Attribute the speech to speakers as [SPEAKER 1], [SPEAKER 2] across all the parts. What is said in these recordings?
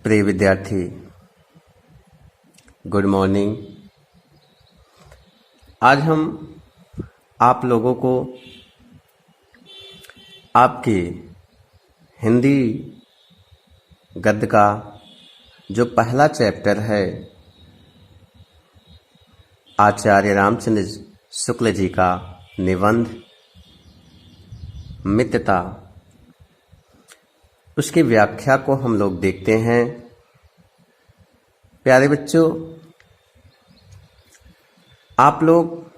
[SPEAKER 1] प्रिय विद्यार्थी, good morning. आज हम आप लोगों को आपके हिंदी गद्य का जो पहला चैप्टर है आचार्य रामचंद्र शुक्ल जी का निबंध मित्रता, उसकी व्याख्या को हम लोग देखते हैं। प्यारे बच्चों, आप लोग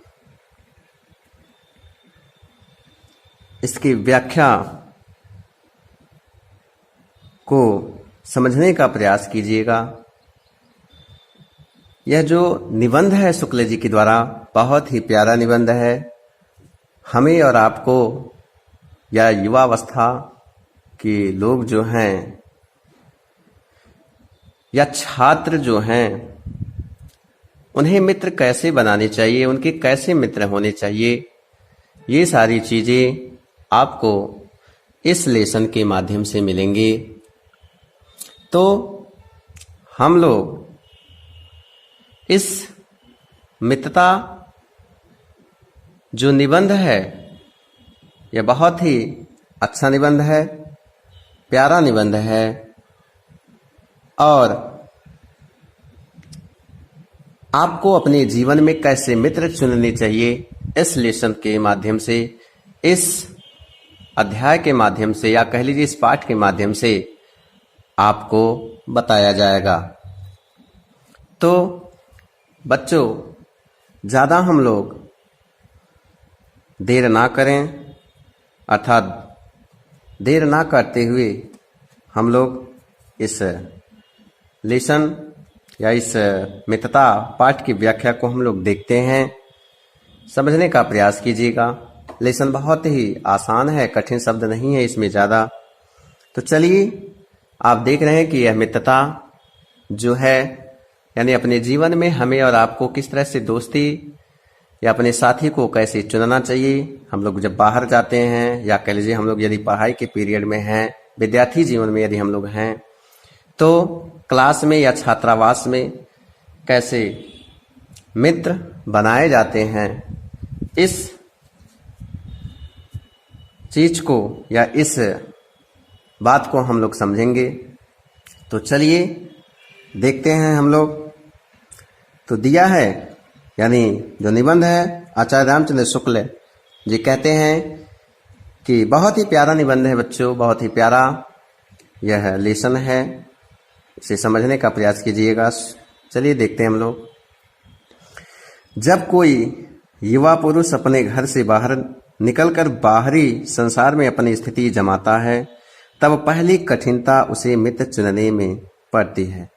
[SPEAKER 1] इसकी व्याख्या को समझने का प्रयास कीजिएगा। यह जो निबंध है शुक्ल जी के द्वारा बहुत ही प्यारा निबंध है। हमें और आपको या युवावस्था के लोग जो हैं या छात्र जो हैं, उन्हें मित्र कैसे बनाने चाहिए, उनके कैसे मित्र होने चाहिए, ये सारी चीजें आपको इस लेसन के माध्यम से मिलेंगे। तो हम लोग इस मित्रता जो निबंध है, यह बहुत ही अच्छा निबंध है, प्यारा निबंध है और आपको अपने जीवन में कैसे मित्र चुनने चाहिए, इस लेसन के माध्यम से, इस अध्याय के माध्यम से या कह लीजिए इस पाठ के माध्यम से आपको बताया जाएगा। तो बच्चों, ज़्यादा हम लोग देर ना करें, अर्थात देर ना करते हुए हम लोग इस लेसन या इस मित्रता पाठ की व्याख्या को हम लोग देखते हैं। समझने का प्रयास कीजिएगा। लेसन बहुत ही आसान है, कठिन शब्द नहीं है इसमें ज़्यादा। तो चलिए, आप देख रहे हैं कि यह मित्रता जो है, यानी अपने जीवन में हमें और आपको किस तरह से दोस्ती या अपने साथी को कैसे चुनना चाहिए। हम लोग जब बाहर जाते हैं या कह लीजिए हम लोग यदि पढ़ाई के पीरियड में हैं, विद्यार्थी जीवन में यदि हम लोग हैं, तो क्लास में या छात्रावास में कैसे मित्र बनाए जाते हैं, इस चीज को या इस बात को हम लोग समझेंगे। तो चलिए देखते हैं हम लोग। तो दिया है, यानी जो निबंध है आचार्य रामचंद्र शुक्ल जी कहते हैं कि बहुत ही प्यारा निबंध है बच्चों, बहुत ही प्यारा यह लेसन है। इसे समझने का प्रयास कीजिएगा। चलिए देखते हैं हम लोग। जब कोई युवा पुरुष अपने घर से बाहर निकलकर बाहरी संसार में अपनी स्थिति जमाता है, तब पहली कठिनता उसे मित्र चुनने में पड़ती है।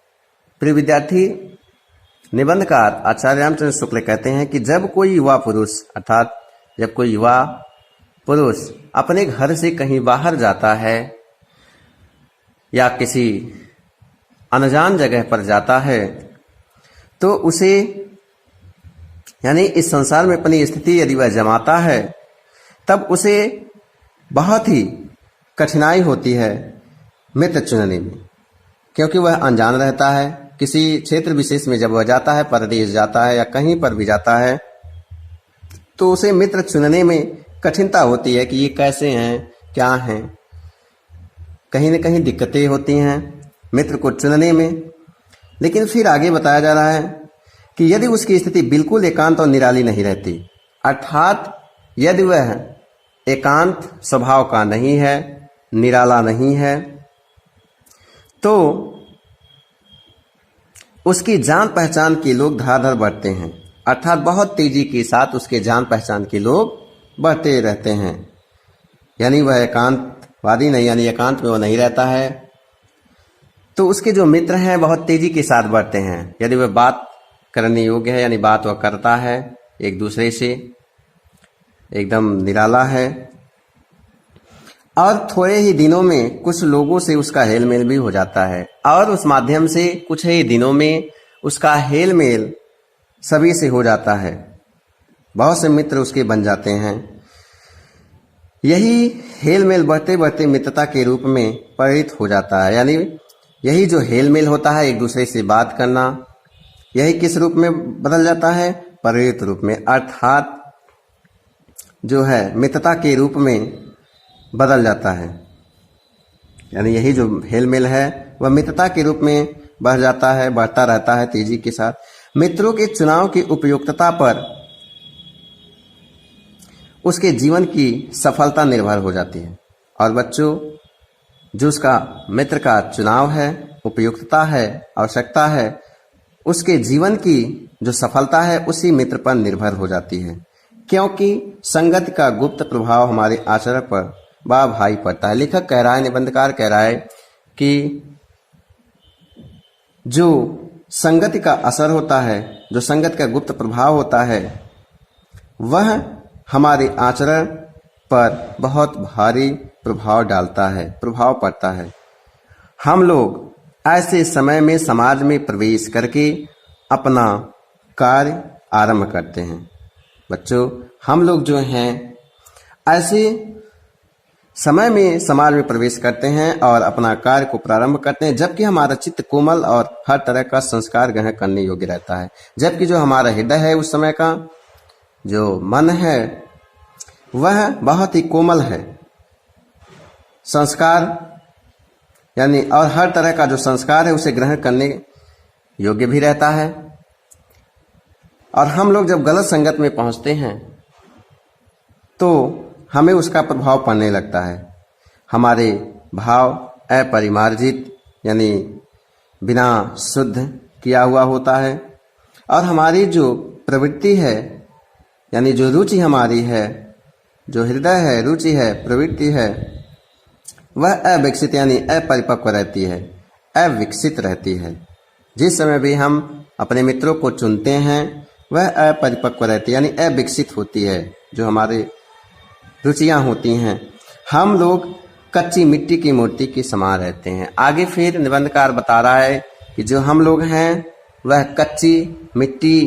[SPEAKER 1] प्रिय विद्यार्थी, निबंधकार आचार्य रामचंद्र शुक्ल कहते हैं कि जब कोई युवा पुरुष, अर्थात जब कोई युवा पुरुष अपने घर से कहीं बाहर जाता है या किसी अनजान जगह पर जाता है, तो उसे, यानी इस संसार में अपनी स्थिति यदि वह जमाता है, तब उसे बहुत ही कठिनाई होती है मित्र चुनने में, क्योंकि वह अनजान रहता है। किसी क्षेत्र विशेष में जब वह जाता है, परदेश जाता है या कहीं पर भी जाता है, तो उसे मित्र चुनने में कठिनता होती है कि ये कैसे हैं, क्या हैं। कहीं न कहीं दिक्कतें होती हैं मित्र को चुनने में। लेकिन फिर आगे बताया जा रहा है कि यदि उसकी स्थिति बिल्कुल एकांत और निराली नहीं रहती, अर्थात यदि वह एकांत स्वभाव का नहीं है, निराला नहीं है, तो उसकी जान पहचान के लोग धड़ाधड़ बढ़ते हैं, अर्थात बहुत तेजी के साथ उसके जान पहचान के लोग बढ़ते रहते हैं। यानी वह एकांतवादी नहीं, यानी एकांत में वह नहीं रहता है, तो उसके जो मित्र हैं बहुत तेजी के साथ बढ़ते हैं। यदि वह बात करने योग्य है, यानी बात वह करता है एक दूसरे से, एकदम निराला है, और थोड़े ही दिनों में कुछ लोगों से उसका हेल मेल भी हो जाता है, और उस माध्यम से कुछ ही दिनों में उसका हेल मेल सभी से हो जाता है। बहुत से मित्र उसके बन जाते हैं। यही हेल मेल बढ़ते बढ़ते मित्रता के रूप में परिणत हो जाता है। यानी यही जो हेल मेल होता है, एक दूसरे से बात करना, यही किस रूप में बदल जाता है? प्रेरित रूप में, अर्थात जो है मित्रता के रूप में बदल जाता है। यानी यही जो हेल मेल है वह मित्रता के रूप में बढ़ जाता है, बढ़ता रहता है तेजी के साथ। मित्रों के चुनाव की उपयुक्तता पर उसके जीवन की सफलता निर्भर हो जाती है। और बच्चों, जो उसका मित्र का चुनाव है, उपयुक्तता है, आवश्यकता है, उसके जीवन की जो सफलता है उसी मित्र पर निर्भर हो जाती है, क्योंकि संगत का गुप्त प्रभाव हमारे आचरण पर बड़ा भारी पड़ता है। लेखक कह रहा है, निबंधकार कह रहा है कि जो संगति का असर होता है, जो संगत का गुप्त प्रभाव होता है, वह हमारे आचरण पर बहुत भारी प्रभाव डालता है, प्रभाव पड़ता है। हम लोग ऐसे समय में समाज में प्रवेश करके अपना कार्य आरंभ करते हैं। बच्चों, हम लोग जो हैं ऐसे समय में समाज में प्रवेश करते हैं और अपना कार्य को प्रारंभ करते हैं, जबकि हमारा चित्त कोमल और हर तरह का संस्कार ग्रहण करने योग्य रहता है। जबकि जो हमारा हृदय है, उस समय का जो मन है, वह बहुत ही कोमल है, संस्कार यानी और हर तरह का जो संस्कार है उसे ग्रहण करने योग्य भी रहता है। और हम लोग जब गलत संगत में पहुंचते हैं तो हमें उसका प्रभाव पड़ने लगता है। हमारे भाव अपरिमार्जित यानी बिना शुद्ध किया हुआ होता है, और हमारी जो प्रवृत्ति है यानी जो रुचि हमारी है, जो हृदय है, रुचि है, प्रवृत्ति है, वह अविकसित यानी अपरिपक्व रहती है, अविकसित रहती है। जिस समय भी हम अपने मित्रों को चुनते हैं वह अपरिपक्व रहती है यानी अविकसित होती है। जो हमारे रुचियां होती हैं, हम लोग कच्ची मिट्टी की मूर्ति के समान रहते हैं। आगे फिर निबंधकार बता रहा है कि जो हम लोग हैं वह कच्ची मिट्टी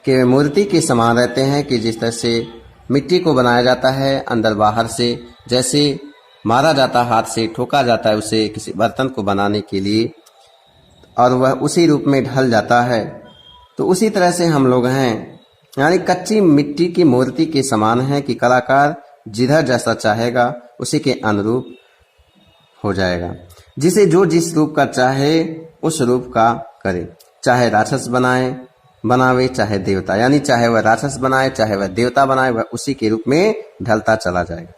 [SPEAKER 1] के मूर्ति के समान रहते हैं, कि जिस तरह से मिट्टी को बनाया जाता है अंदर बाहर से, जैसे मारा जाता, हाथ से ठोका जाता है उसे किसी बर्तन को बनाने के लिए, और वह उसी रूप में ढल जाता है। तो उसी तरह से हम लोग हैं, यानी कच्ची मिट्टी की मूर्ति के समान है कि कलाकार जिधर जैसा चाहेगा उसी के अनुरूप हो जाएगा। जिसे जो जिस रूप का चाहे उस रूप का करे, चाहे राक्षस बनावे चाहे देवता, यानी चाहे वह राक्षस बनाए चाहे वह देवता बनाए, वह उसी के रूप में ढलता चला जाएगा।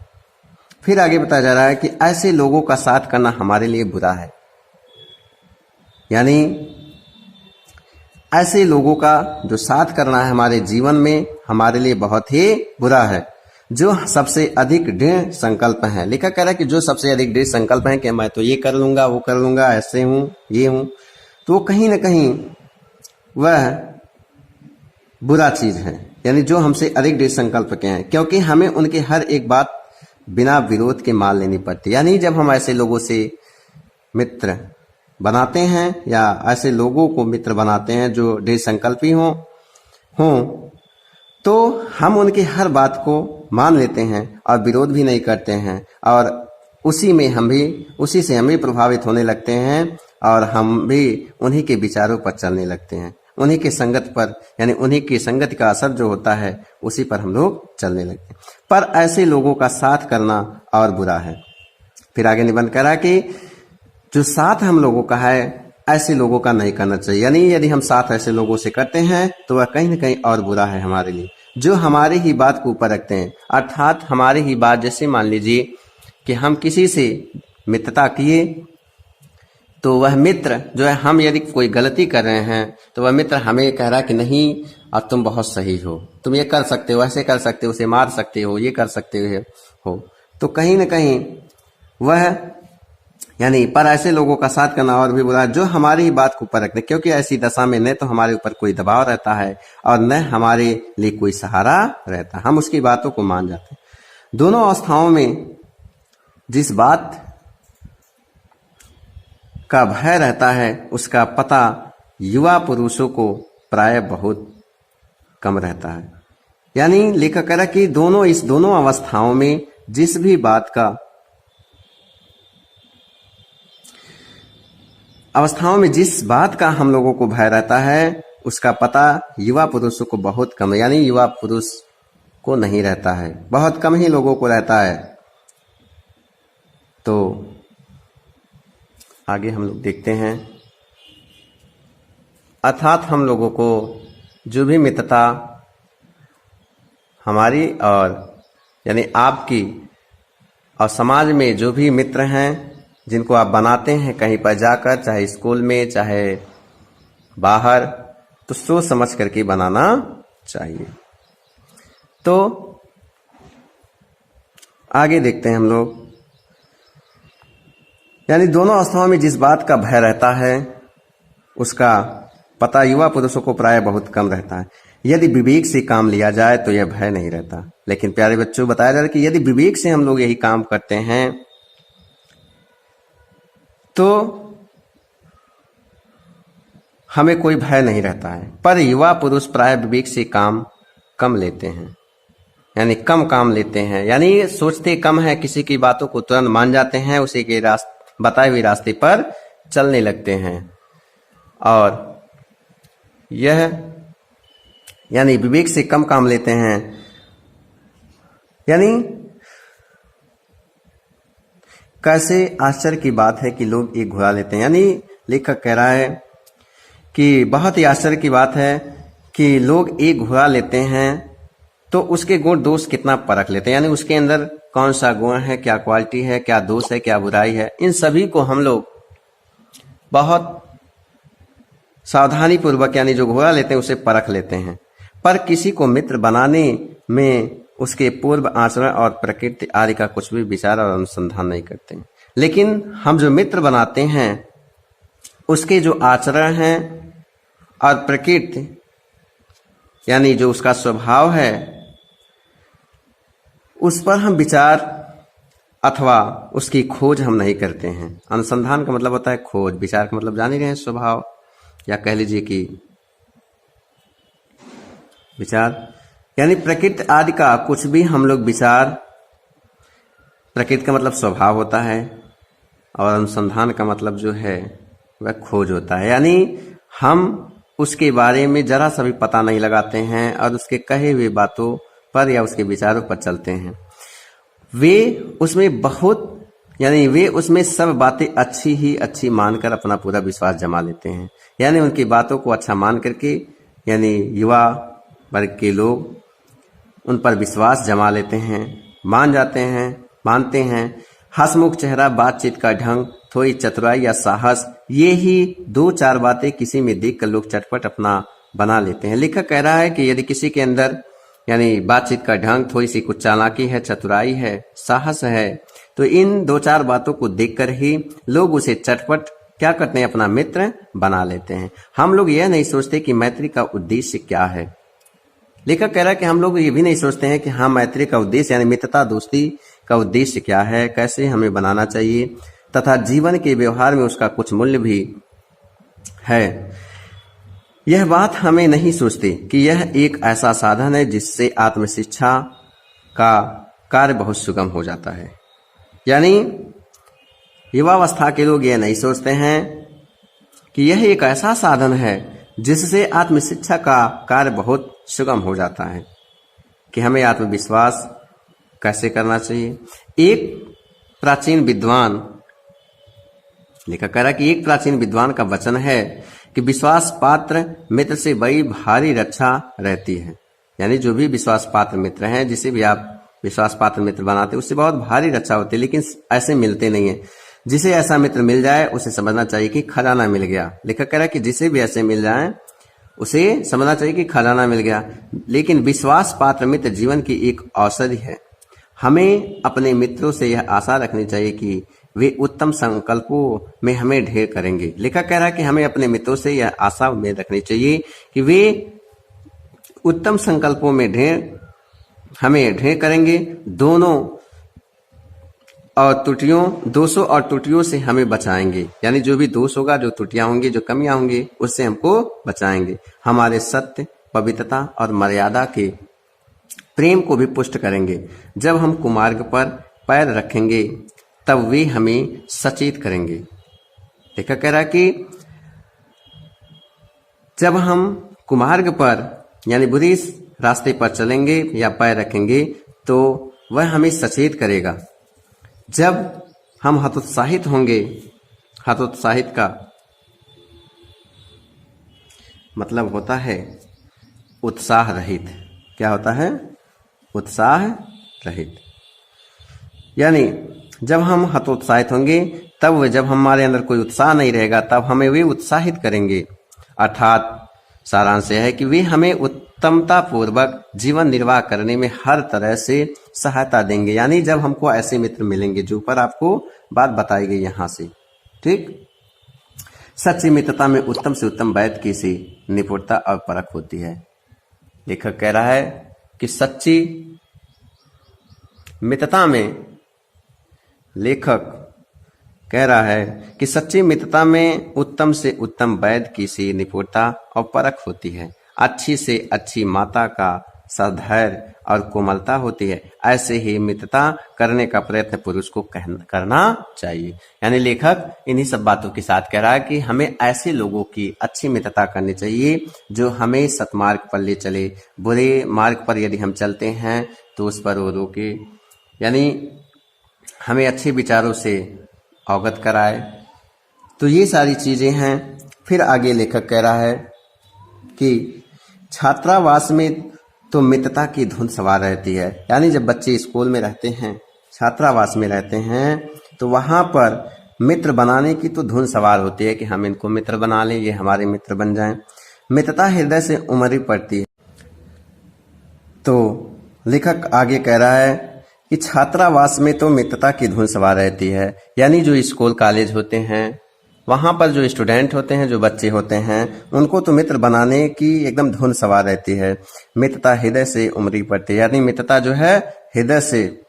[SPEAKER 1] फिर आगे बताया जा रहा है कि ऐसे लोगों का साथ करना हमारे लिए बुरा है, यानी ऐसे लोगों का जो साथ करना है हमारे जीवन में हमारे लिए बहुत ही बुरा है, जो सबसे अधिक दृढ़ संकल्प है। लेखक कह रहा है कि जो सबसे अधिक दृढ़ संकल्प है कि मैं तो ये कर लूंगा, वो कर लूंगा, ऐसे हूं, ये हूं, तो वो कहीं ना कहीं वह बुरा चीज है। यानी जो हमसे अधिक दृढ़ संकल्प के हैं, क्योंकि हमें उनके हर एक बात बिना विरोध के मान लेनी पड़ती। यानी जब हम ऐसे लोगों से मित्र बनाते हैं या ऐसे लोगों को मित्र बनाते हैं जो दृढ़ संकल्पी हों, तो हम उनकी हर बात को मान लेते हैं और विरोध भी नहीं करते हैं, और उसी से हम भी प्रभावित होने लगते हैं, और हम भी उन्हीं के विचारों पर चलने लगते हैं, उन्हीं के संगत पर, यानी उन्हीं की संगत का असर जो होता है उसी पर हम लोग चलने लगते हैं। पर ऐसे लोगों का साथ करना और बुरा है। फिर आगे निबंध करा कि जो साथ हम लोगों का है ऐसे लोगों का नहीं करना चाहिए, यानी यदि हम साथ ऐसे लोगों से करते हैं तो वह कहीं ना कहीं और बुरा है हमारे लिए, जो हमारी ही बात को ऊपर रखते हैं। अर्थात हमारी ही बात, जैसे मान लीजिए कि हम किसी से मित्रता किए, तो वह मित्र जो है, हम यदि कोई गलती कर रहे हैं तो वह मित्र हमें कह रहा है कि नहीं अब तुम बहुत सही हो, तुम ये कर सकते हो, ऐसे कर सकते हो, उसे मार सकते हो, ये कर सकते हो, तो कहीं ना कहीं वह यानी पर ऐसे लोगों का साथ करना और भी बुरा, जो हमारी ही बात को ऊपर रखते, क्योंकि ऐसी दशा में न तो हमारे ऊपर कोई दबाव रहता है और न हमारे लिए कोई सहारा रहता, हम उसकी बातों को मान जाते हैं। दोनों अवस्थाओं में जिस बात का भय रहता है उसका पता युवा पुरुषों को प्राय बहुत कम रहता है। यानी लेखक कह रहा कि इस दोनों अवस्थाओं में जिस भी बात का अवस्थाओं में जिस बात का हम लोगों को भय रहता है उसका पता युवा पुरुषों को बहुत कम, यानी युवा पुरुष को नहीं रहता है, बहुत कम ही लोगों को रहता है। तो आगे हम लोग देखते हैं। अर्थात हम लोगों को जो भी मित्रता हमारी और यानी आपकी और समाज में जो भी मित्र हैं जिनको आप बनाते हैं कहीं पर जाकर, चाहे स्कूल में चाहे बाहर, तो सोच समझ करके बनाना चाहिए। तो आगे देखते हैं हम लोग। यानी दोनों अवस्थाओं में जिस बात का भय रहता है उसका पता युवा पुरुषों को प्राय बहुत कम रहता है। यदि विवेक से काम लिया जाए तो यह भय नहीं रहता। लेकिन प्यारे बच्चों, बताया जा रहा है कि यदि विवेक से हम लोग यही काम करते हैं तो हमें कोई भय नहीं रहता है। पर युवा पुरुष प्राय विवेक से काम कम लेते हैं, यानी कम काम लेते हैं, यानी सोचते कम है, किसी की बातों को तुरंत मान जाते हैं, उसी के बताए हुए रास्ते पर चलने लगते हैं। और यह यानी विवेक से कम काम लेते हैं। यानी कैसे आश्चर्य की बात है कि लोग एक घोड़ा लेते हैं। यानी लेखक कह रहा है कि बहुत ही आश्चर्य की बात है कि लोग एक घोड़ा लेते हैं तो उसके गुण दोष कितना परख लेते हैं, यानी उसके अंदर कौन सा गुण है, क्या क्वालिटी है, क्या दोष है, क्या बुराई है, इन सभी को हम लोग बहुत सावधानी पूर्वक यानी जो घोड़ा लेते हैं उसे परख लेते हैं। पर किसी को मित्र बनाने में उसके पूर्व आचरण और प्रकृति आदि का कुछ भी विचार और अनुसंधान नहीं करते हैं। लेकिन हम जो मित्र बनाते हैं उसके जो आचरण हैं और प्रकृति यानी जो उसका स्वभाव है उस पर हम विचार अथवा उसकी खोज हम नहीं करते हैं। अनुसंधान का मतलब होता है खोज, विचार का मतलब जान ही रहे हैं स्वभाव, या कह लीजिए कि विचार, यानी प्रकृति आदि का कुछ भी हम लोग विचार, प्रकृति का मतलब स्वभाव होता है और अनुसंधान का मतलब जो है वह खोज होता है। यानी हम उसके बारे में जरा सा भी पता नहीं लगाते हैं और उसके कहे हुए बातों पर या उसके विचारों पर चलते हैं। वे उसमें सब बातें अच्छी मानकर अपना पूरा विश्वास जमा लेते हैं। यानी उनकी बातों को अच्छा मान करके यानी युवा वर्ग के लोग उन पर विश्वास जमा लेते हैं, मान जाते हैं, मानते हैं। हंसमुख चेहरा, बातचीत का ढंग, थोड़ी चतुराई या साहस, ये ही दो चार बातें किसी में देखकर लोग चटपट अपना बना लेते हैं। लेखक कह रहा है कि यदि किसी के अंदर यानी बातचीत का ढंग, थोड़ी सी कुछ चालाकी है, चतुराई है, साहस है, तो इन दो चार बातों को देखकर ही लोग उसे चटपट क्या करते हैं, अपना मित्र बना लेते हैं। हम लोग यह नहीं सोचते कि मैत्री का उद्देश्य क्या है। लेखक कह रहा है कि हम लोग ये भी नहीं सोचते हैं कि हाँ मैत्री का उद्देश्य यानी मित्रता दोस्ती का उद्देश्य क्या है, कैसे हमें बनाना चाहिए तथा जीवन के व्यवहार में उसका कुछ मूल्य भी है। यह बात हमें नहीं सोचते कि यह एक ऐसा साधन है जिससे आत्मशिक्षा का कार्य बहुत सुगम हो जाता है। यानी युवावस्था के लोग यह नहीं सोचते हैं कि यह एक ऐसा साधन है जिससे आत्मशिक्षा का कार्य बहुत सुगम हो जाता है, कि हमें आत्मविश्वास कैसे करना चाहिए। एक प्राचीन विद्वान, लेखक कह रहा है कि एक प्राचीन विद्वान का वचन है कि विश्वास पात्र मित्र से बड़ी भारी रक्षा रहती है। यानी जो भी विश्वास पात्र मित्र हैं, जिसे भी आप विश्वास पात्र मित्र बनाते उससे बहुत भारी रक्षा होती है, लेकिन ऐसे मिलते नहीं है। जिसे ऐसा मित्र मिल जाए उसे समझना चाहिए कि खजाना मिल गया। लेखक कह रहा है कि जिसे भी ऐसे मिल जाए उसे समझना चाहिए कि खजाना मिल गया। लेकिन विश्वास पात्र मित्र जीवन की एक औषधि है। हमें अपने मित्रों से यह आशा रखनी चाहिए कि वे उत्तम संकल्पों में हमें ढेर करेंगे। लेखक कह रहा है कि हमें अपने मित्रों से यह आशा में रखनी चाहिए कि वे उत्तम संकल्पों में हमें ढेर करेंगे। दोषों और त्रुटियों से हमें बचाएंगे। यानी जो भी दोष होगा, जो त्रुटियां होंगी, जो कमियां होंगी, उससे हमको बचाएंगे। हमारे सत्य, पवित्रता और मर्यादा के प्रेम को भी पुष्ट करेंगे। जब हम कुमार्ग पर पैर रखेंगे तब वे हमें सचेत करेंगे। लेखक कह रहा कि जब हम कुमार्ग पर यानी बुरी रास्ते पर चलेंगे या पैर रखेंगे तो वह हमें सचेत करेगा। जब हम हतोत्साहित होंगे, हतोत्साहित का मतलब होता है उत्साह रहित। क्या होता है? उत्साह रहित। यानी जब हम हतोत्साहित होंगे तब जब हमारे अंदर कोई उत्साह नहीं रहेगा तब हमें वे उत्साहित करेंगे। अर्थात सारांश यह है कि वे हमें उत्तमता पूर्वक जीवन निर्वाह करने में हर तरह से सहायता देंगे। यानी जब हमको ऐसे मित्र मिलेंगे, जो ऊपर आपको बात बताई गई यहां से, ठीक। सच्ची मित्रता में उत्तम से उत्तम वैध की सी निपुणता और परख होती है। लेखक कह रहा है कि सच्ची मित्रता में, लेखक कह रहा है कि सच्ची मित्रता में उत्तम से उत्तम वैध की सी निपुणता और परख होती है। अच्छी से अच्छी माता का सधैर्य और कोमलता होती है। ऐसे ही मित्रता करने का प्रयत्न पुरुष को करना चाहिए। यानी लेखक इन्हीं सब बातों के साथ कह रहा है कि हमें ऐसे लोगों की अच्छी मित्रता करनी चाहिए जो हमें सत्मार्ग पर ले चले। बुरे मार्ग पर यदि हम चलते हैं तो उस पर वो रोके, यानी हमें अच्छे विचारों से अवगत कराए। तो ये सारी चीजें हैं। फिर आगे लेखक कह रहा है कि छात्रावास में तो मित्रता की धुन सवार रहती है। यानी जब बच्चे स्कूल में रहते हैं, छात्रावास में रहते हैं, तो वहां पर मित्र बनाने की तो धुन सवार होती है कि हम इनको मित्र बना लें, ये हमारे मित्र बन जाएं। मित्रता हृदय से उमड़ी पड़ती है। तो लेखक आगे कह रहा है कि छात्रावास में तो मित्रता की धुन सवार रहती है। यानी जो स्कूल कॉलेज होते हैं, वहां पर जो स्टूडेंट होते हैं, जो बच्चे होते हैं, उनको तो मित्र बनाने की एकदम धुन सवार रहती है। मित्रता हृदय से उमड़ी पड़ती है। यानी मित्रता जो है हृदय से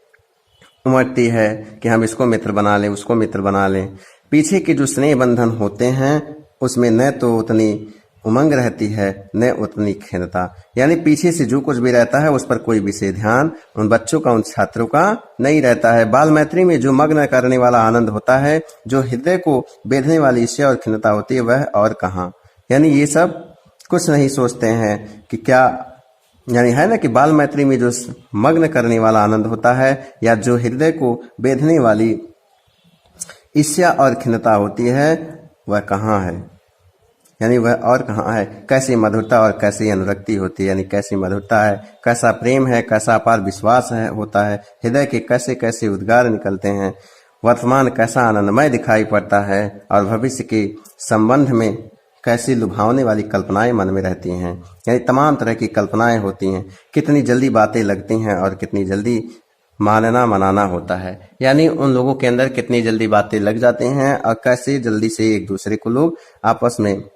[SPEAKER 1] उमड़ती है कि हम इसको मित्र बना लें, उसको मित्र बना लें। पीछे के जो स्नेह बंधन होते हैं उसमें न तो उतनी उमंग रहती है न उतनी खिन्नता। यानी पीछे से जो कुछ भी रहता है उस पर कोई विशेष ध्यान उन बच्चों का, उन छात्रों का नहीं रहता है। बाल मैत्री में जो मग्न करने वाला आनंद होता है, जो हृदय को बेधने वाली ईर्ष्या और खिन्नता होती है, वह और कहाँ। यानी ये सब कुछ नहीं सोचते हैं कि क्या, यानी है ना कि बाल मैत्री में जो मग्न करने वाला आनंद होता है या जो हृदय को बेधने वाली ईर्ष्या और खिन्नता होती है, वह कहाँ है। यानी वह और कहाँ है। कैसी मधुरता और कैसी अनुरक्ति होती है। यानी कैसी मधुरता है, कैसा प्रेम है, कैसा अपार विश्वास है होता है। हृदय के कैसे कैसे उद्गार निकलते हैं। वर्तमान कैसा आनंदमय दिखाई पड़ता है और भविष्य के संबंध में कैसी लुभावने वाली कल्पनाएं मन में रहती हैं। यानी तमाम तरह की कल्पनाएं होती हैं। कितनी जल्दी बातें लगती हैं और कितनी जल्दी मानना मनाना होता है। यानी उन लोगों के अंदर कितनी जल्दी बातें लग जाती हैं और कैसे जल्दी से एक दूसरे को लोग आपस में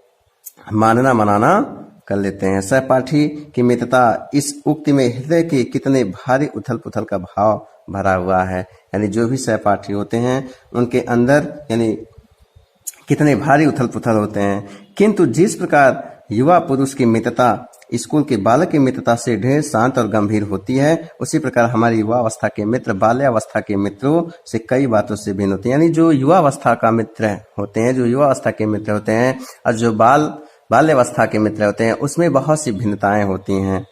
[SPEAKER 1] मानना मनाना कर लेते हैं। सहपाठी की मित्रता, इस उक्ति में हृदय के कितने भारी उथल पुथल का भाव भरा हुआ है। यानी जो भी सहपाठी होते हैं उनके अंदर यानी कितने भारी उथल पुथल होते हैं। किंतु जिस प्रकार युवा पुरुष की मित्रता स्कूल के बालक की मित्रता से ढेर शांत और गंभीर होती है, उसी प्रकार हमारी युवा अवस्था के मित्र बाल्यावस्था के मित्रों से कई बातों से भिन्न होते हैं। यानी जो युवा अवस्था का मित्र होते हैं, जो युवा अवस्था के मित्र होते हैं और जो बाल्यावस्था के मित्र होते हैं, उसमें बहुत सी भिन्नताएं होती हैं।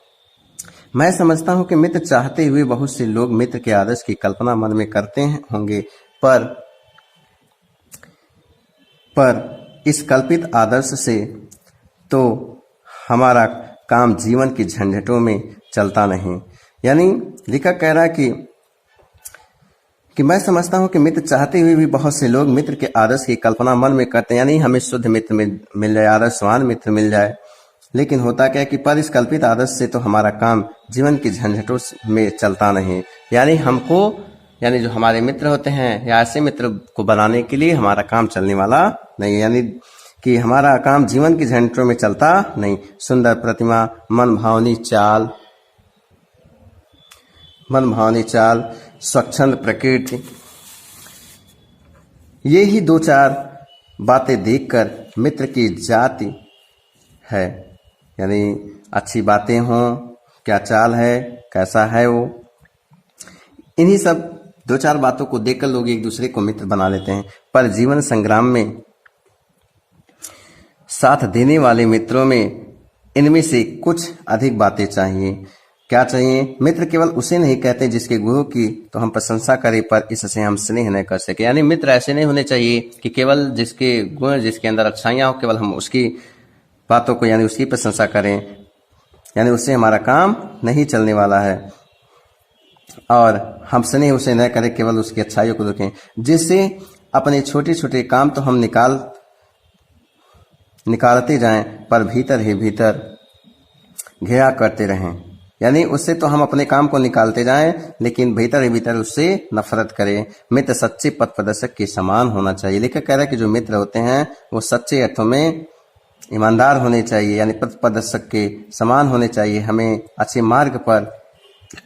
[SPEAKER 1] मैं समझता हूं कि मित्र चाहते हुए बहुत से लोग मित्र के आदर्श की कल्पना मन में करते होंगे, पर इस कल्पित आदर्श से तो हमारा काम जीवन की झंझटों में चलता नहीं। यानी लेखक कह रहा है कि मैं समझता हूं कि मित्र चाहते हुए भी बहुत से लोग मित्र के आदर्श की कल्पना मन में करते हैं। यानी हमें शुद्ध मित्र मिल जाए, आदर्शवान मित्र मिल जाए, लेकिन होता क्या है कि पर इस कल्पित आदर्श से तो हमारा काम जीवन की झंझटों में चलता नहीं। यानी हमको, यानी जो हमारे मित्र होते हैं या ऐसे मित्र को बनाने के लिए हमारा काम चलने वाला नहीं। यानी कि हमारा काम जीवन की झंझटों में चलता नहीं। सुंदर प्रतिमा, मन भावनी चाल, स्वच्छंद प्रकृति, ये ही दो चार बातें देखकर मित्र की जाति है। यानी अच्छी बातें हों, क्या चाल है, कैसा है वो, इन्हीं सब दो चार बातों को देखकर लोग एक दूसरे को मित्र बना लेते हैं। पर जीवन संग्राम में साथ देने वाले मित्रों में इनमें से कुछ अधिक बातें चाहिए। क्या चाहिए? मित्र केवल उसे नहीं कहते जिसके गुणों की तो हम प्रशंसा करें पर इससे हम स्नेह न कर सके। यानी मित्र ऐसे नहीं होने चाहिए कि केवल जिसके गुण, जिसके अंदर अच्छाइयां हो, केवल हम उसकी बातों को यानी उसकी प्रशंसा करें, यानी उससे हमारा काम नहीं चलने वाला है। और हम स्नेह उसे न करें, केवल उसकी अच्छाइयों को देखें, जिससे अपने छोटे छोटे काम तो हम निकालते जाएं पर भीतर ही भीतर घृणा करते रहें। यानी उससे तो हम अपने काम को निकालते जाएं लेकिन भीतर ही भीतर उससे नफरत करें। मित्र सच्चे पथ प्रदर्शक के समान होना चाहिए। लेखक कह रहा है कि जो मित्र होते हैं वो सच्चे अर्थों में ईमानदार होने चाहिए, यानी पथ प्रदर्शक के समान होने चाहिए। हमें अच्छे मार्ग पर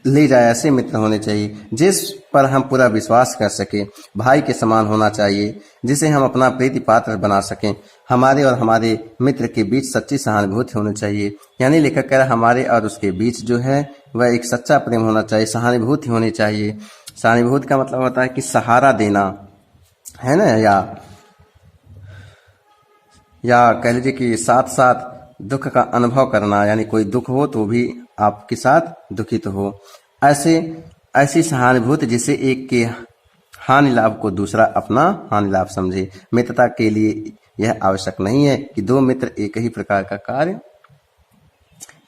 [SPEAKER 1] ले जाए ऐसे मित्र होने चाहिए जिस पर हम पूरा विश्वास कर सके। भाई के समान होना चाहिए जिसे हम अपना प्रीति पात्र बना सकें। हमारे और हमारे मित्र के बीच सच्ची सहानुभूति होनी चाहिए। यानी लेखक कह रहा है हमारे और उसके बीच जो है वह एक सच्चा प्रेम होना चाहिए, सहानुभूति होनी चाहिए। सहानुभूति का मतलब होता है कि सहारा देना, है ना, या कह लीजिए कि साथ साथ दुख का अनुभव करना, यानी कोई दुख हो तो भी आपके साथ दुखित हो। ऐसी सहानुभूति जिससे एक के हानि लाभ को दूसरा अपना हानि लाभ समझे। मित्रता के लिए यह आवश्यक नहीं है कि दो मित्र एक ही प्रकार का कार्य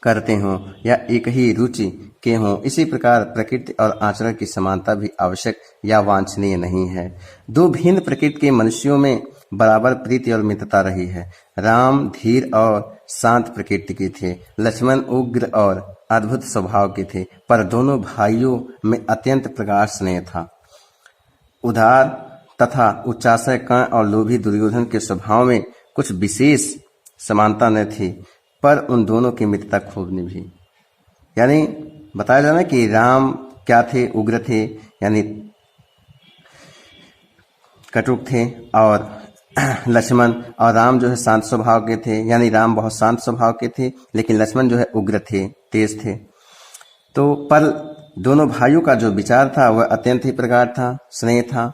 [SPEAKER 1] करते हों या एक ही रुचि के हों। इसी प्रकार प्रकृति और आचरण की समानता भी आवश्यक या वांछनीय नहीं है। दो भिन्न प्रकृति के मनुष्यों में बराबर प्रीति और मित्रता रही है। राम धीर और शांत प्रकृति के थे, लक्ष्मण उग्र और अद्भुत स्वभाव के थे, पर दोनों भाइयों में अत्यंत प्रगाढ़ स्नेह था। उदार तथा उच्चाशय कर्ण और लोभी दुर्योधन के स्वभाव में कुछ विशेष समानता न थी, पर उन दोनों की मित्रता खूब निभी। यानी बताया जाना कि राम क्या थे? उग्र थे, यानी कटुक थे, और लक्ष्मण और राम जो है शांत स्वभाव के थे, यानी राम बहुत शांत स्वभाव के थे लेकिन लक्ष्मण जो है उग्र थे, तेज थे। तो पर दोनों भाइयों का जो विचार था वह अत्यंत ही प्रगाढ़ था, स्नेह था।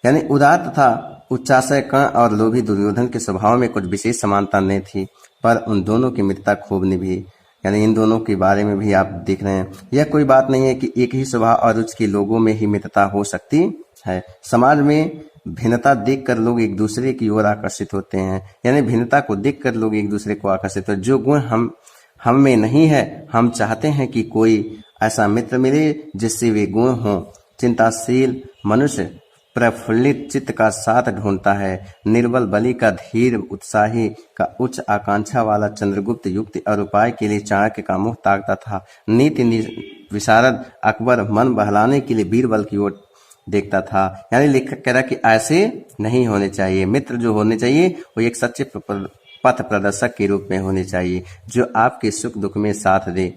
[SPEAKER 1] यानी उदार तथा उच्चाशय कर्ण और लोभी दुर्योधन के स्वभाव में कुछ विशेष समानता नहीं थी, पर उन दोनों की मित्रता खूब निभी। यानी इन दोनों के बारे में भी आप देख रहे हैं। यह कोई बात नहीं है कि एक ही स्वभाव और रुचि के लोगों में ही मित्रता हो सकती है। समाज में भिन्नता देखकर लोग एक दूसरे की ओर आकर्षित होते हैं। यानी भिन्नता को देखकर लोग एक दूसरे को आकर्षित होते हैं। जो गुण हम में नहीं है, हम चाहते हैं कि कोई ऐसा मित्र मिले जिससे वे गुण हों। चिंताशील मनुष्य प्रफुल्लित चित्त का साथ ढूंढता है। निर्बल बलि का धीर, उत्साही का उच्च आकांक्षा वाला चंद्रगुप्त युक्ति और उपाय के लिए चाणक्य का मुख ताकता था। नीति विशारद अकबर मन बहलाने के लिए बीरबल की ओर देखता था। यानी लेखक कह रहा कि ऐसे नहीं होने चाहिए। मित्र जो होने चाहिए वो एक सच्चे पथ प्रदर्शक के रूप में होने चाहिए, जो आपके सुख दुख में साथ दे।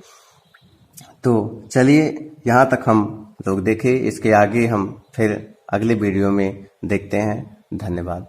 [SPEAKER 1] तो चलिए यहाँ तक हम लोग देखें, इसके आगे हम फिर अगले वीडियो में देखते हैं। धन्यवाद।